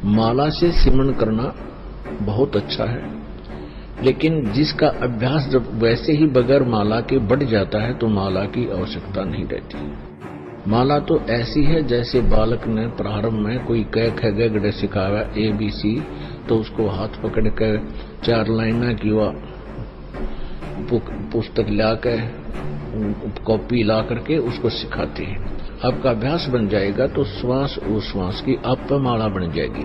माला से सिमरन करना बहुत अच्छा है, लेकिन जिसका अभ्यास जब वैसे ही बगैर माला के बढ़ जाता है तो माला की आवश्यकता नहीं रहती। माला तो ऐसी है जैसे बालक ने प्रारंभ में कोई क ख ग घ सिखाया ABC, तो उसको हाथ पकड़ कर 4 लाइना की पुस्तक ला कर कॉपी ला करके उसको सिखाते हैं। आपका अभ्यास बन जाएगा तो श्वास उश्वास की आप पर माला बन जाएगी।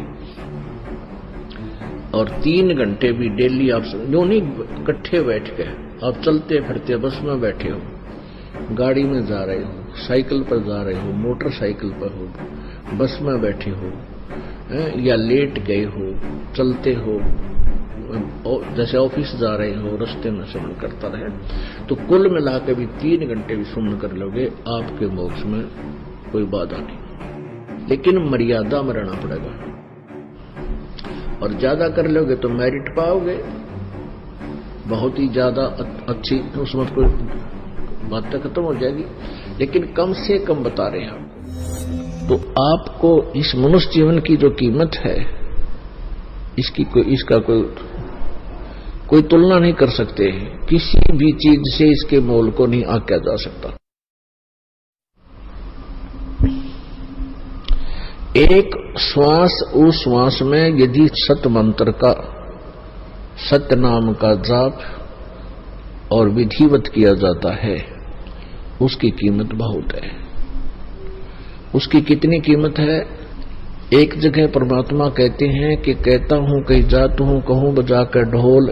और 3 घंटे भी डेली आप जो नहीं इकट्ठे बैठ के आप चलते फिरते बस में बैठे हो, गाड़ी में जा रहे हो, साइकिल पर जा रहे हो, मोटरसाइकिल पर हो, बस में बैठे हो या लेट गए हो, चलते हो, जैसे ऑफिस जा रहे हो, रास्ते में श्रवण करता रहे, तो कुल मिला के भी 3 घंटे भी श्रवण कर लोगे, आपके मोक्ष में कोई बाधा नहीं। लेकिन मर्यादा में रहना पड़ेगा, और ज्यादा कर लोगे तो मेरिट पाओगे, बहुत ही ज्यादा अच्छी, उसमें कोई बात खत्म हो जाएगी। लेकिन कम से कम बता रहे हैं आपको, तो आपको इस मनुष्य जीवन की जो कीमत है इसका कोई तुलना नहीं कर सकते। किसी भी चीज से इसके मोल को नहीं आंका जा सकता। एक श्वास उस श्वास में यदि सत मंत्र का, सत्य नाम का जाप और विधिवत किया जाता है, उसकी कीमत बहुत है। उसकी कितनी कीमत है? एक जगह परमात्मा कहते हैं कि कहता हूं कहीं जात हूं, कहूं बजाकर ढोल,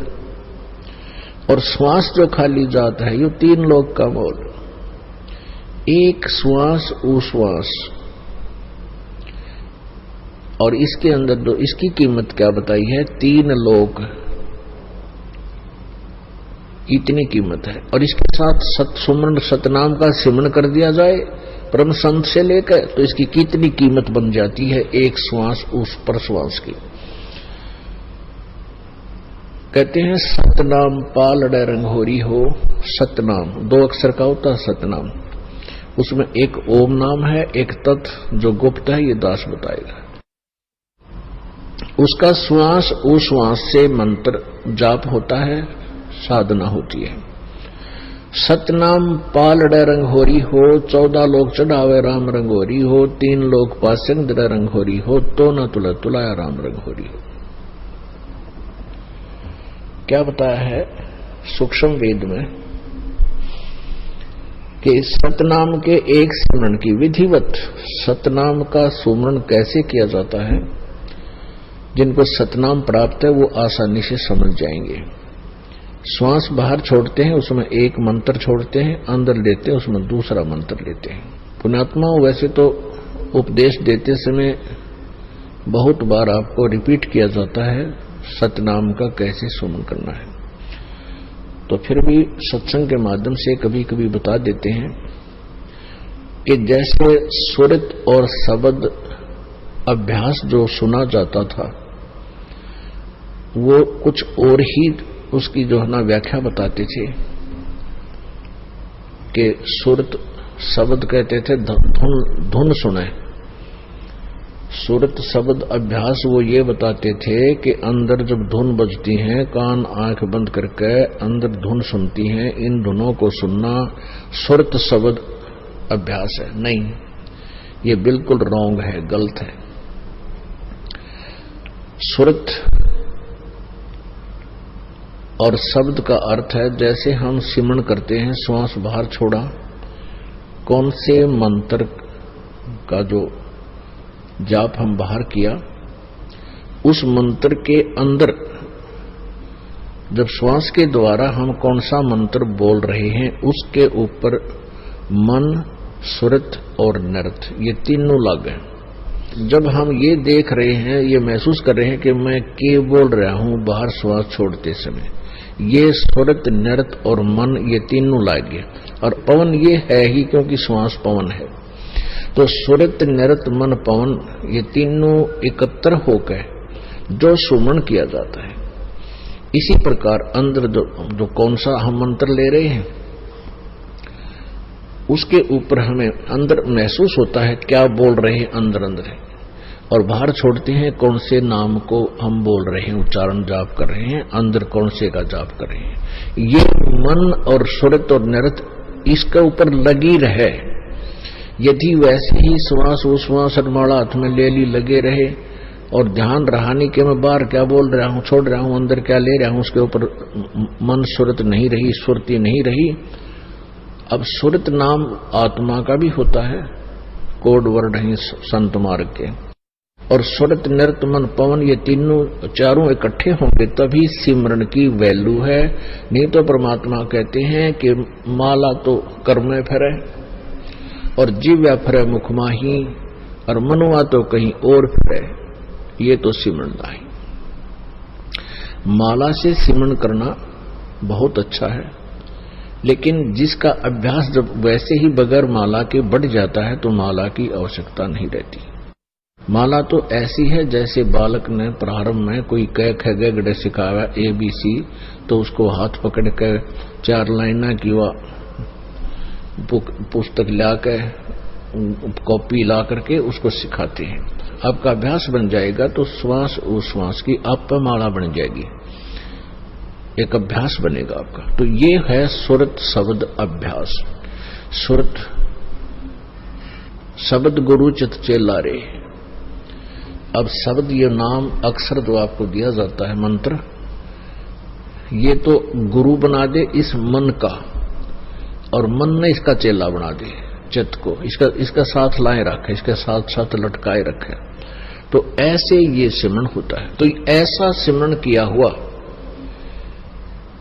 और श्वास जो खाली जाता है ये 3 लोक का मोल। एक श्वास उश्वास, और इसके अंदर जो इसकी कीमत क्या बताई है, 3 लोक, इतनी कीमत है। और इसके साथ सुमरण सतनाम का सिमरन कर दिया जाए परम संत से लेकर, तो इसकी कितनी कीमत बन जाती है एक श्वास उस पर श्वास की। कहते हैं सतनाम पालड़े रंगोरी हो, सतनाम 2 अक्षर का होता है सतनाम, उसमें एक ओम नाम है, एक तत् जो गुप्त है, ये दास बताएगा। उसका श्वास उश्वास से मंत्र जाप होता है, साधना होती है। सतनाम पालड़े रंगोरी हो, 14 लोग चढ़ावे राम रंगोरी हो, 3 लोग पासंग रंगोरी हो, तो न तुला तुलाया राम रंगोरी हो। क्या बताया है सूक्ष्म वेद में कि सतनाम के एक स्मरण की विधिवत, सतनाम का सुमरण कैसे किया जाता है, जिनको सतनाम प्राप्त है वो आसानी से समझ जाएंगे। श्वास बाहर छोड़ते हैं, उसमें एक मंत्र छोड़ते हैं, अंदर लेते हैं, उसमें दूसरा मंत्र लेते हैं। पुण्यात्मा वैसे तो उपदेश देते समय बहुत बार आपको रिपीट किया जाता है सतनाम का कैसे सुमन करना है, तो फिर भी सत्संग के माध्यम से कभी कभी बता देते हैं कि जैसे सुरत और शब्द अभ्यास जो सुना जाता था वो कुछ और ही उसकी जो है ना व्याख्या बताते थे कि सुरत शब्द कहते थे धुन सुने, सुरत शब्द अभ्यास वो ये बताते थे कि अंदर जब धुन बजती है, कान आंख बंद करके अंदर धुन सुनती हैं, इन धुनों को सुनना सुरत शब्द अभ्यास है। नहीं, ये बिल्कुल रॉन्ग है, गलत है। सुरत और शब्द का अर्थ है जैसे हम सिमरन करते हैं, श्वास बाहर छोड़ा, कौन से मंत्र का जो जाप हम बाहर किया, उस मंत्र के अंदर जब श्वास के द्वारा हम कौन सा मंत्र बोल रहे हैं, उसके ऊपर मन, सुरत और नृत, ये तीनों लागू हैं। जब हम ये देख रहे हैं, ये महसूस कर रहे हैं कि मैं के बोल रहा हूं बाहर श्वास छोड़ते समय, ये सुरत नृत और मन ये तीनों लागे, और पवन ये है ही क्योंकि श्वास पवन है, तो सुरत नृत मन पवन ये तीनों एकत्र होकर जो सुमन किया जाता है। इसी प्रकार अंदर जो कौन सा हम मंत्र ले रहे हैं उसके ऊपर हमें अंदर महसूस होता है क्या बोल रहे हैं, अंदर अंदर है, और बाहर छोड़ते हैं कौन से नाम को हम बोल रहे हैं, उच्चारण जाप कर रहे हैं, अंदर कौन से का जाप कर रहे हैं। ये मन और सुरत और नृत इसके ऊपर लगी रहे। यदि वैसे ही श्वास उश्वास माला हाथ में ले ली लगे रहे और ध्यान रहानी के मैं बाहर क्या बोल रहा हूं, छोड़ रहा हूं, अंदर क्या ले रहा हूं, उसके ऊपर मन सुरत नहीं रही, सुरती नहीं रही। अब सुरत नाम आत्मा का भी होता है, कोड वर्ड है संत मार्ग के। और सुरत नृत मन पवन ये तीनों चारों इकट्ठे होंगे तभी सिमरन की वैल्यू है। नहीं तो परमात्मा कहते हैं कि माला तो कर्म में फिरे और जीव्या फिरे मुख माही और मनुआ तो कहीं और फिरे, ये तो सिमरन नहीं। माला से सिमरन करना बहुत अच्छा है, लेकिन जिसका अभ्यास जब वैसे ही बगैर माला के बढ़ जाता है तो माला की आवश्यकता नहीं रहती। माला तो ऐसी है जैसे बालक ने प्रारंभ में कोई क ख ग घ सिखाया ABC, तो उसको हाथ पकड़ के 4 लाइना की वह पुस्तक ला के कॉपी ला करके उसको सिखाते हैं। आपका अभ्यास बन जाएगा तो श्वास उश्वास की आप पर माला बन जाएगी, एक अभ्यास बनेगा आपका। तो ये है सुरत शब्द अभ्यास। सुरत शब्द गुरु चित चेला रे। अब शब्द ये नाम अक्षर जो आपको दिया जाता है मंत्र, ये तो गुरु बना दे इस मन का, और मन ने इसका चेला बना दे चित्त को, इसका साथ लाए रखे, इसके साथ साथ लटकाए रखे। तो ऐसे ये सिमरन होता है। तो ऐसा सिमरन किया हुआ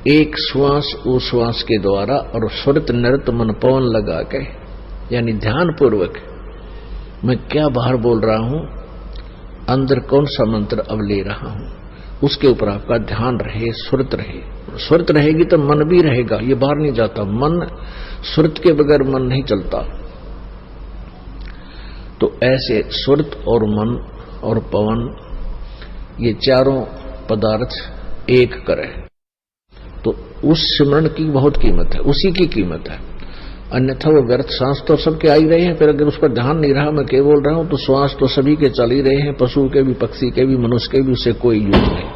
एक श्वास उश्वास के द्वारा और सुरत नृत मन पवन लगा के, यानी ध्यान पूर्वक मैं क्या बाहर बोल रहा हूं, अंदर कौन सा मंत्र अब ले रहा हूं, उसके ऊपर आपका ध्यान रहे, सुरत रहे। सुरत रहेगी तो मन भी रहेगा, ये बाहर नहीं जाता। मन सुरत के बगैर मन नहीं चलता। तो ऐसे सुरत और मन और पवन ये चारों पदार्थ एक करे तो उस सिमरन की बहुत कीमत है, उसी की कीमत है। अन्यथा वो व्यर्थ। सांस तो सबके आ ही रहे हैं, फिर अगर उस पर ध्यान नहीं रहा, मैं क्या बोल रहा हूं, तो श्वास तो सभी के चल ही रहे हैं, पशु के भी, पक्षी के भी, मनुष्य के भी, उससे कोई यूज नहीं।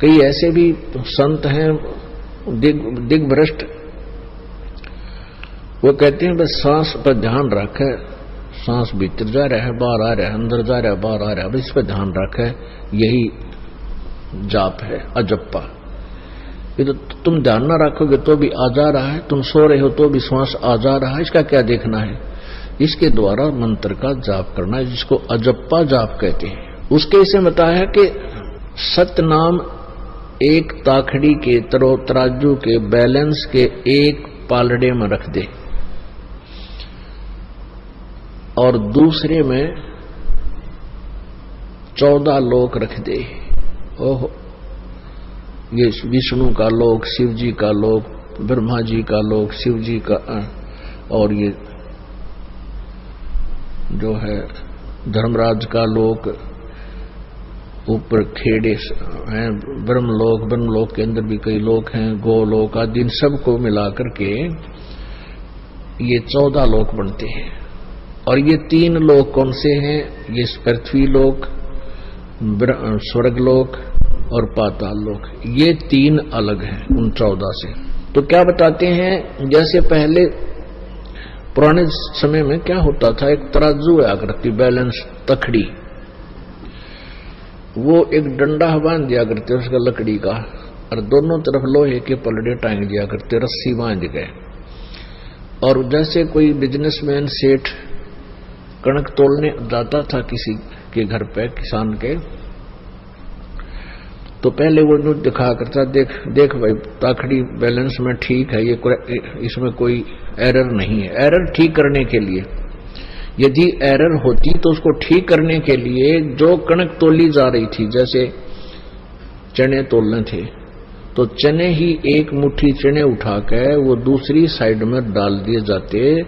कई ऐसे भी संत हैं दिग्भ्रष्ट, वो कहते हैं बस सांस पर ध्यान रखे, सांस भीतर जा रहा है बाहर आ रहा है, अंदर जा रहा है बाहर आ रहा है, बस इस पर ध्यान रखे, यही जाप है अजप्पा। ये तो तुम ध्यान ना रखोगे तो भी आ जा रहा है, तुम सो रहे हो तो भी श्वास आ जा रहा है, इसका क्या देखना है। इसके द्वारा मंत्र का जाप करना है, जिसको अजप्पा जाप कहते हैं। उसके इसे बताया कि सतनाम एक ताखड़ी के तराजू के बैलेंस के एक पालड़े में रख दे और दूसरे में 14 लोक रख दे। ओहो, ये विष्णु का लोक, शिव जी का लोक, ब्रह्मा जी का लोक, शिव जी का, और ये जो है धर्मराज का लोक, ऊपर खेड़े हैं ब्रह्मलोक के अंदर भी कई लोक हैं, गोलोक आदि, इन सबको मिलाकर के ये 14 लोक बनते हैं। और ये 3 लोक कौन से हैं, ये पृथ्वी लोक, स्वर्ग लोक और पाताल लोक, ये 3 अलग हैं उन 14 से। तो क्या बताते हैं, जैसे पहले पुराने समय में क्या होता था, एक तराजू आया करती, बैलेंस तखड़ी, वो एक डंडा बांध दिया करते उसका लकड़ी का, और दोनों तरफ लोहे के पलड़े टांग दिया करते, रस्सी बांध गए। और जैसे कोई बिजनेसमैन सेठ कणक तोड़ने जाता था किसी के घर पे, किसान के, तो पहले वो जो दिखा करता, देख भाई ताखड़ी बैलेंस में ठीक है, ये इसमें कोई एरर नहीं है। एरर ठीक करने के लिए, यदि एरर होती तो उसको ठीक करने के लिए जो कणक तोली जा रही थी, जैसे चने तोलने थे, तो चने ही एक मुट्ठी चने उठा के वो दूसरी साइड में डाल दिए जाते।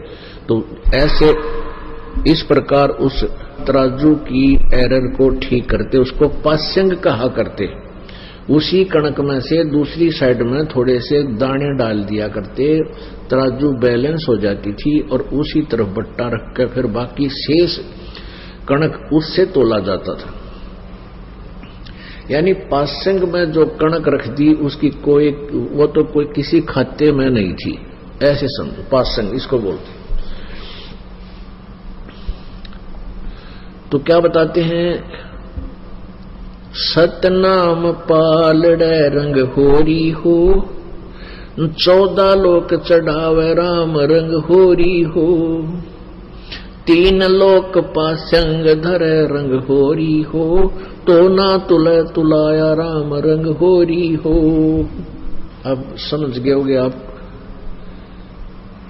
तो ऐसे इस प्रकार उस तराजू की एरर को ठीक करते, उसको पास्यंग कहा करते। उसी कणक में से दूसरी साइड में थोड़े से दाने डाल दिया करते, तराजू बैलेंस हो जाती थी, और उसी तरफ बट्टा रख कर फिर बाकी शेष कणक उससे तोला जाता था। यानी पासंग में जो कणक रख दी उसकी कोई, वो तो कोई किसी खाते में नहीं थी, ऐसे समझो पासंग इसको बोलते। तो क्या बताते हैं, सतनाम पालड़े रंग होरी हो, 14 लोक चढ़ावे राम रंग होरी हो, 3 लोक पासंग धरे रंग होरी हो, तो ना तुले तुलाया राम रंग होरी हो। अब समझ गए होगे आप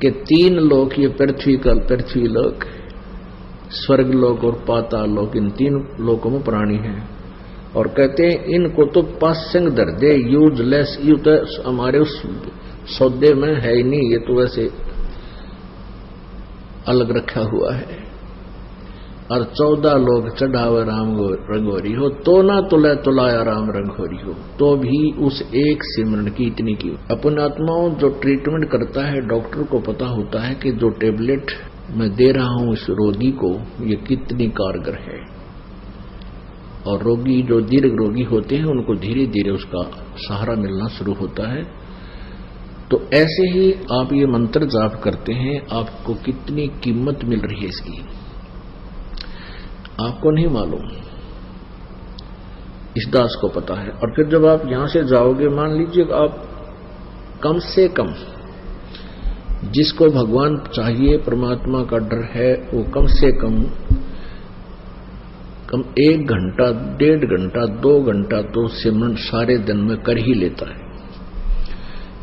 कि 3 लोक, ये पृथ्वी का पृथ्वी लोक, स्वर्ग लोक और पाताल लोक, इन 3 लोकों में प्राणी हैं। और कहते हैं इनको तो पासंग धर दे, यूजलेस, यू तो हमारे उस सौदे में है ही नहीं, ये तो वैसे अलग रखा हुआ है। और 14 लोग चढ़ावे राम रंगोरी हो, तो ना तुले तुलाया राम रंगोरी हो, तो भी उस एक सिमरन की इतनी की। अपन आत्माओं जो ट्रीटमेंट करता है, डॉक्टर को पता होता है कि जो टेबलेट मैं दे रहा हूं इस रोगी को ये कितनी कारगर है। और रोगी जो दीर्घ रोगी होते हैं उनको धीरे धीरे उसका सहारा मिलना शुरू होता है। तो ऐसे ही आप ये मंत्र जाप करते हैं, आपको कितनी कीमत मिल रही है इसकी, आपको नहीं मालूम, इस दास को पता है। और फिर जब आप यहां से जाओगे, मान लीजिए आप कम से कम, जिसको भगवान चाहिए, परमात्मा का डर है, वो कम से कम 1 घंटा, 1.5 घंटा, 2 घंटा तो सिमरन सारे दिन में कर ही लेता है।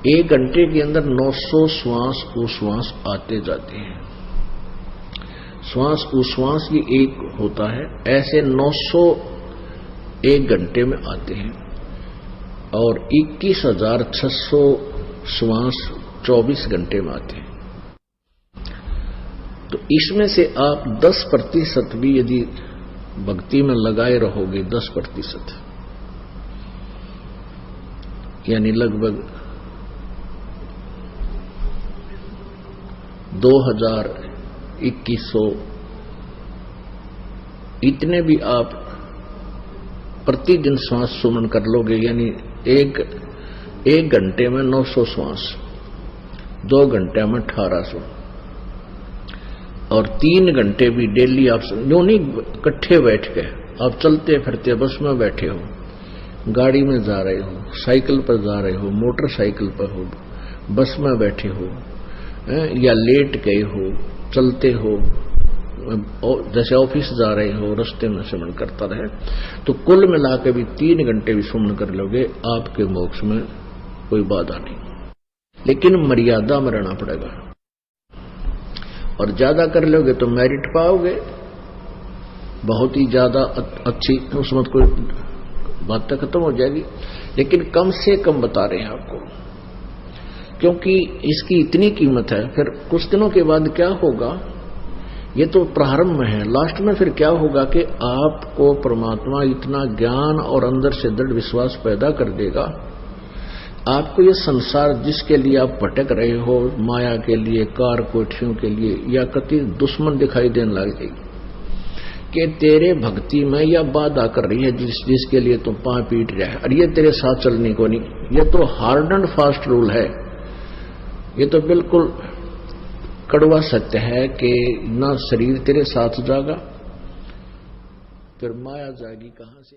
1 घंटे के अंदर 900 श्वास उश्वास आते जाते हैं। श्वास उश्वास ये एक होता है, ऐसे 900 1 घंटे में आते हैं। और 21,600 श्वास 24 घंटे में आते हैं। तो इसमें से आप 10% भी यदि भक्ति में लगाए रहोगे, 10%, यानी लगभग 2,000-2,100 इतने भी आप प्रतिदिन श्वास सुमन कर लोगे, यानी एक घंटे में 900 श्वास, 2 घंटे में 1800, और 3 घंटे भी डेली आप जो नहीं इकट्ठे बैठ के, आप चलते फिरते बस में बैठे हो, गाड़ी में जा रहे हो, साइकिल पर जा रहे हो, मोटरसाइकिल पर हो, बस में बैठे हो, या लेट गए हो, चलते हो, जैसे ऑफिस जा रहे हो, रास्ते में सुमन करता रहे, तो कुल मिला के भी 3 घंटे भी सुमन कर लोगे, आपके मोक्ष में कोई बाधा नहीं। लेकिन मर्यादा में रहना पड़ेगा, और ज्यादा कर लोगे तो मेरिट पाओगे, बहुत ही ज्यादा अच्छी, उसमें कोई बात खत्म हो जाएगी। लेकिन कम से कम बता रहे हैं आपको, क्योंकि इसकी इतनी कीमत है। फिर कुछ दिनों के बाद क्या होगा, ये तो प्रारंभ में है, लास्ट में फिर क्या होगा कि आपको परमात्मा इतना ज्ञान और अंदर से दृढ़ विश्वास पैदा कर देगा, आपको ये संसार जिसके लिए आप भटक रहे हो, माया के लिए, कार कोठियों के लिए, या कति दुश्मन दिखाई देने लग जाएगी कि तेरे भक्ति में यह बाधा कर रही है, जिसके लिए तुम पांव पीट रहा है, और ये तेरे साथ चलने को नहीं। ये तो हार्ड एंड फास्ट रूल है, ये तो बिल्कुल कड़वा सत्य है कि ना शरीर तेरे साथ जागा, फिर माया जाएगी कहां से।